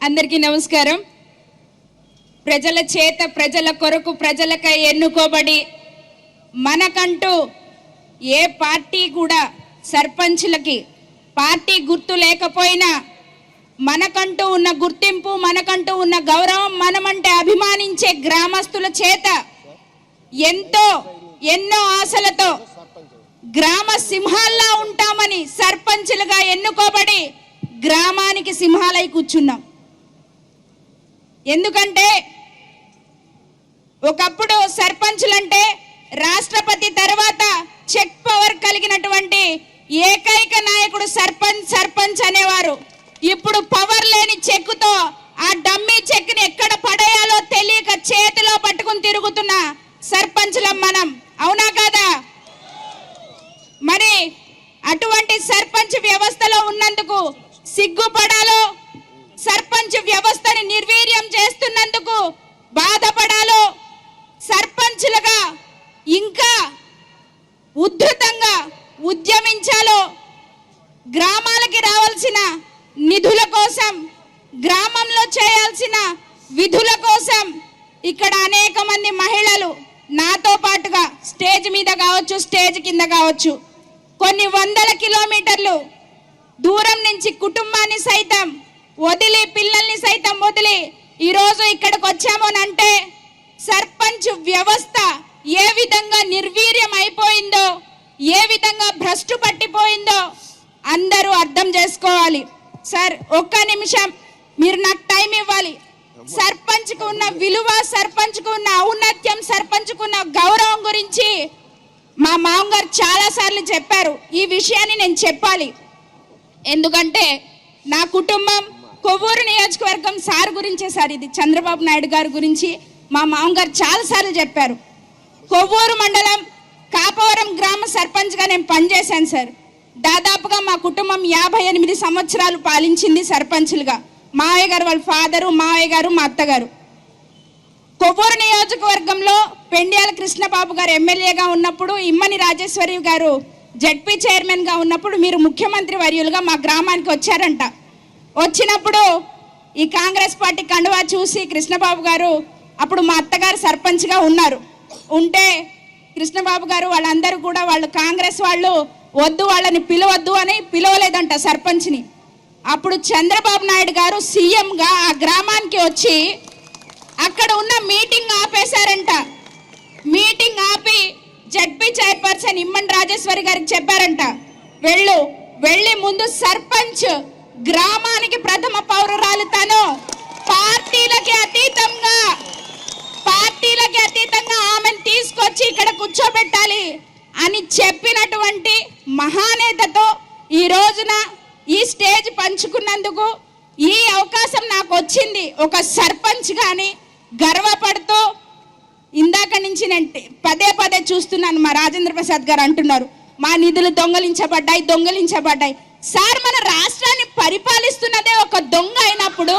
అందరికీ నమస్కారం. ప్రజల చేత ప్రజల కొరకు ప్రజలకై ఎన్నుకోబడి మనకంటూ ఏ పార్టీ కూడా సర్పంచ్లకి పార్టీ గుర్తు లేకపోయినా మనకంటూ ఉన్న గుర్తింపు, మనకంటూ ఉన్న గౌరవం, మనమంటే అభిమానించే గ్రామస్తుల చేత ఎన్నో ఆశలతో గ్రామ సింహాల్లా ఉంటామని సర్పంచ్లుగా ఎన్నుకోబడి గ్రామానికి సింహాలై కూర్చున్నాం. ఎందుకంటే ఒకప్పుడు సర్పంచులంటే రాష్ట్రపతి తర్వాత చెక్ పవర్ కలిగినటువంటి ఏకైక నాయకుడు సర్పంచ్ అనేవారు. ఇప్పుడు పవర్ లేని చెక్కుతో ఆ డమ్మీ చెక్ని ఎక్కడ పడేయాలో తెలియక చేతిలో పట్టుకుని తిరుగుతున్న సర్పంచులం మనం. అవునా కాదా? మరి అటువంటి సర్పంచ్ వ్యవస్థలో ఉన్నందుకు సిగ్గుపడాలో, సర్పంచ్ వ్యవస్థని నిర్వీర్యం చేస్తున్నందుకు బాధపడాలో, సర్పంచ్లుగా ఇంకా ఉద్ధృతంగా ఉద్యమించాలో, గ్రామాలకి రావాల్సిన నిధుల కోసం, గ్రామంలో చేయాల్సిన విధుల కోసం ఇక్కడ అనేక మంది మహిళలు నాతో పాటుగా స్టేజ్ మీద కావచ్చు, స్టేజ్ కింద కావచ్చు, కొన్ని వందల కిలోమీటర్లు దూరం నుంచి కుటుంబాన్ని సైతం వదిలి, పిల్లల్ని సైతం వదిలి ఈరోజు ఇక్కడికి వచ్చామోనంటే సర్పంచ్ వ్యవస్థ ఏ విధంగా నిర్వీర్యం అయిపోయిందో, ఏ విధంగా భ్రష్టు పట్టిపోయిందో అందరూ అర్థం చేసుకోవాలి. సార్, ఒక్క నిమిషం మీరు నాకు టైం ఇవ్వాలి. సర్పంచ్కు ఉన్న విలువ, సర్పంచ్కు ఉన్న ఔన్నత్యం, సర్పంచ్కు ఉన్న గౌరవం గురించి మా మామగారు చాలాసార్లు చెప్పారు. ఈ విషయాన్ని నేను చెప్పాలి. ఎందుకంటే నా కుటుంబం కొవ్వూరు నియోజకవర్గం సార్ గురించే సార్, ఇది చంద్రబాబు నాయుడు గారి గురించి మా మామగారు చాలాసార్లు చెప్పారు. కొవ్వూరు మండలం కాపవరం గ్రామ సర్పంచ్గా నేను పనిచేశాను సార్. దాదాపుగా మా కుటుంబం 58 సంవత్సరాలు పాలించింది సర్పంచ్లుగా. మావయ్య గారు వాళ్ళ ఫాదరు, మావయ్య గారు, మా అత్తగారు. కొవ్వూరు నియోజకవర్గంలో పెండ్యాల కృష్ణబాబు గారు ఎమ్మెల్యేగా ఉన్నప్పుడు, ఇమ్మని రాజేశ్వరి గారు జడ్పీ చైర్మన్గా ఉన్నప్పుడు మీరు ముఖ్యమంత్రి వర్యులుగా మా గ్రామానికి వచ్చారంట. వచ్చినప్పుడు ఈ కాంగ్రెస్ పార్టీ కండువా చూసి కృష్ణబాబు గారు, అప్పుడు మా అత్తగారు సర్పంచ్గా ఉన్నారు, ఉంటే కృష్ణబాబు గారు వాళ్ళందరూ కూడా వాళ్ళు కాంగ్రెస్ వాళ్ళు వద్దు, వాళ్ళని పిలవద్దు అని పిలవలేదంట సర్పంచ్ని. అప్పుడు చంద్రబాబు నాయుడు గారు సీఎంగా ఆ గ్రామానికి వచ్చి అక్కడ ఉన్న మీటింగ్ ఆపేశారంట. మీటింగ్ ఆపి జడ్పీ చైర్పర్సన్ ఇమ్మని రాజేశ్వరి గారికి చెప్పారంట, వెళ్ళి ముందు సర్పంచ్ గ్రామానికి ప్రథమ పౌరురాలు తను, పార్టీలకి అతీతంగా ఆమెను తీసుకొచ్చి ఇక్కడ కూర్చోబెట్టాలి అని చెప్పినటువంటి మహానేతతో ఈ రోజున ఈ స్టేజ్ పంచుకున్నందుకు, ఈ అవకాశం నాకు వచ్చింది ఒక సర్పంచ్ గాని గర్వపడుతూ, ఇందాక నుంచి నేను పదే చూస్తున్నాను. మా రాజేంద్ర ప్రసాద్ గారు అంటున్నారు మా నిధులు దొంగలించబడ్డాయి. సార్, మన రాష్ట్రాన్ని పరిపాలిస్తున్నదే ఒక దొంగ అయినప్పుడు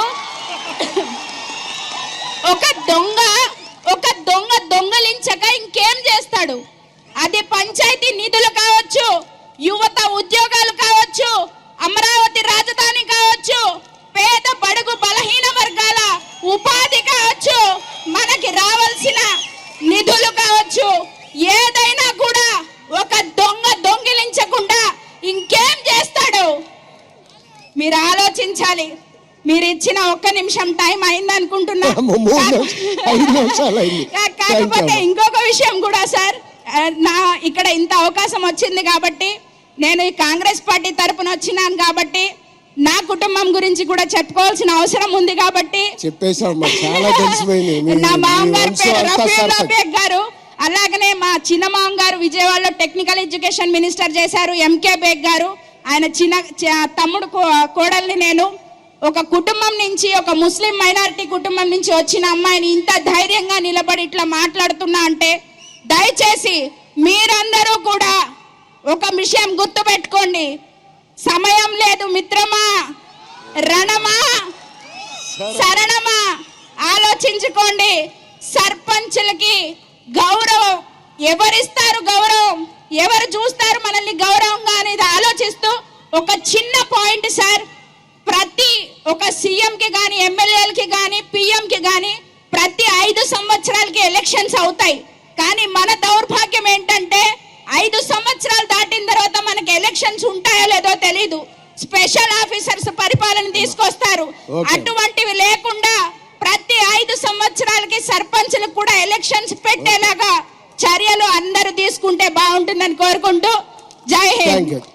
ఒక దొంగ దొంగలించక ఇంకేం చేస్తాడు? అది పంచాయతీ నిధులు కావచ్చు, యువత ఉద్యోగాలు కావచ్చు, అమరావతి రాజధాని కావచ్చు, పేద బడుగు బలహీన వర్గాల ఉపాధి కావచ్చు, మనకి రావాల్సిన నిధులు కావచ్చు, ఏదైనా కూడా ఒక దొంగ దొంగిలించకుండా ఇంకేం చేస్తాడు? మీరు ఆలోచించాలి. మీరు ఇచ్చిన 1 నిమిషం టైం అయింది అనుకుంటున్నా. కాకపోతే ఇంకొక విషయం కూడా సార్, ఇక్కడ ఇంత అవకాశం వచ్చింది కాబట్టి, నేను ఈ కాంగ్రెస్ పార్టీ తరపున వచ్చినాను కాబట్టి నా కుటుంబం గురించి కూడా చెప్పుకోవాల్సిన అవసరం ఉంది కాబట్టి నా మామగారు పేరు రఫీక్ బేగ్ గారు, అలాగనే మా చిన్న మామగారు విజయవాడలో టెక్నికల్ ఎడ్యుకేషన్ మినిస్టర్ చేశారు ఎంకే బేగ్ గారు. ఆయన తమ్ముడు కోడల్ని నేను. ఒక కుటుంబం నుంచి, ఒక ముస్లిం మైనారిటీ కుటుంబం నుంచి వచ్చిన అమ్మాయిని ఇంత ధైర్యంగా నిలబడి ఇట్లా మాట్లాడుతున్నా అంటే, దయచేసి మీరందరూ కూడా ఒక విషయం గుర్తుపెట్టుకోండి. సమయం లేదు మిత్రమా, రణమా, శరణమా, ఆలోచించుకోండి. సర్పంచులకి గౌరవం ఎవరిస్తారు? గౌరవం ఎవరు చూస్తారు మనల్ని గౌరవంగా అనేది ఆలోచిస్తూ ఒక చిన్న పాయింట్ సార్, ప్రతి ఒక సీఎం కి గాని ఎమ్మెల్యేలకి గాని పిఎం కి గాని ప్రతి 5 సంవత్సరాలకి ఎలక్షన్స్ అవుతాయి. కానీ మన దౌర్భాగ్యం ఏంటంటే 5 సంవత్సరాలు దాటిన తర్వాత మనకి ఎలక్షన్స్ ఉంటాయో లేదో తెలీదు. స్పెషల్ ఆఫీసర్స్ పరిపాలన తీసుకొస్తారు. అటువంటివి లేకుండా ప్రతి 5 సంవత్సరాలకి సర్పంచ్లకు కూడా ఎలక్షన్స్ పెట్టేలాగా చర్యలు అందరూ తీసుకుంటే బాగుంటుందని కోరుకుంటూ జై హింద్.